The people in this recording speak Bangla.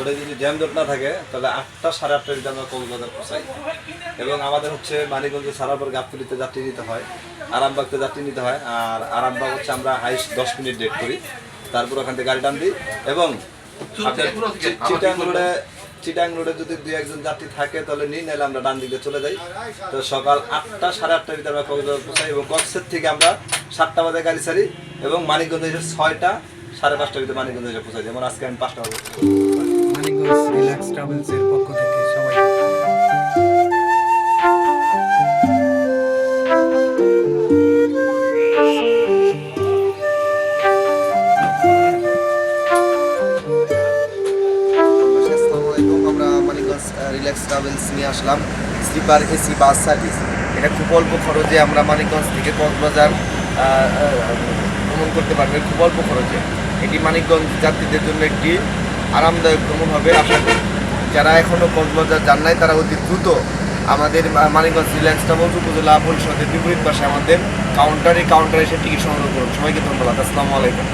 রোডে যদি জ্যামজট না থাকে তাহলে 8টা সাড়ে 8টার দিকে আমরা কক্সবাজার পৌঁছাই। এবং আমাদের হচ্ছে মানিকগঞ্জে ছাড়ার পর গাবতলীতে যাত্রী নিতে হয়, আরামবাগতে যাত্রী নিতে হয়। আর আরামবাগ হচ্ছে আমরা হাইস্ট 10 মিনিট ডেট করি, তারপর ওখান থেকে গাড়ি টান দিই। এবং চিটাং রোডে যদি 2-1 যাত্রী থাকে তাহলে নিই, নাহলে আমরা ডান দিকে চলে যাই। তো সকাল 8টা সাড়ে 8টার ভিতরে আমরা কক্সবাজার পৌঁছাই এবং কক্সের থেকে আমরা 7টা বাজে গাড়ি ছাড়ি এবং মানিকগঞ্জে এসে 6টা সাড়ে 5টার ভিতরে মানিকগঞ্জে এসে পৌঁছাই। যেমন আজকে আমি 5টা বাজে। মানিকগঞ্জ রিল্যাক্স ট্রাভেলসের পক্ষ থেকে সবাই আমরা মানিকগঞ্জ রিল্যাক্স ট্রাভেলস নিয়ে আসলাম স্লিপার এসি বাস সার্ভিস। এটা খুব অল্প খরচে আমরা মানিকগঞ্জ থেকে কক্সবাজার ভ্রমণ করতে পারবেন, খুব অল্প খরচে। এটি মানিকগঞ্জ যাত্রীদের জন্য একটি আরামদায়ক ভ্রমণ হবে আশা করি। যারা এখনও কক্সবাজার যান নাই তারা অতি দ্রুত আমাদের মানিকগঞ্জ রিল্যাক্স ট্রাভেলস উপজেলা পরিষদের বিপরীত পাশে আমাদের কাউন্টারে এসে টিকিট সংগ্রহ করুন। সবাইকে ধন্যবাদ। আসসালামু আলাইকুম।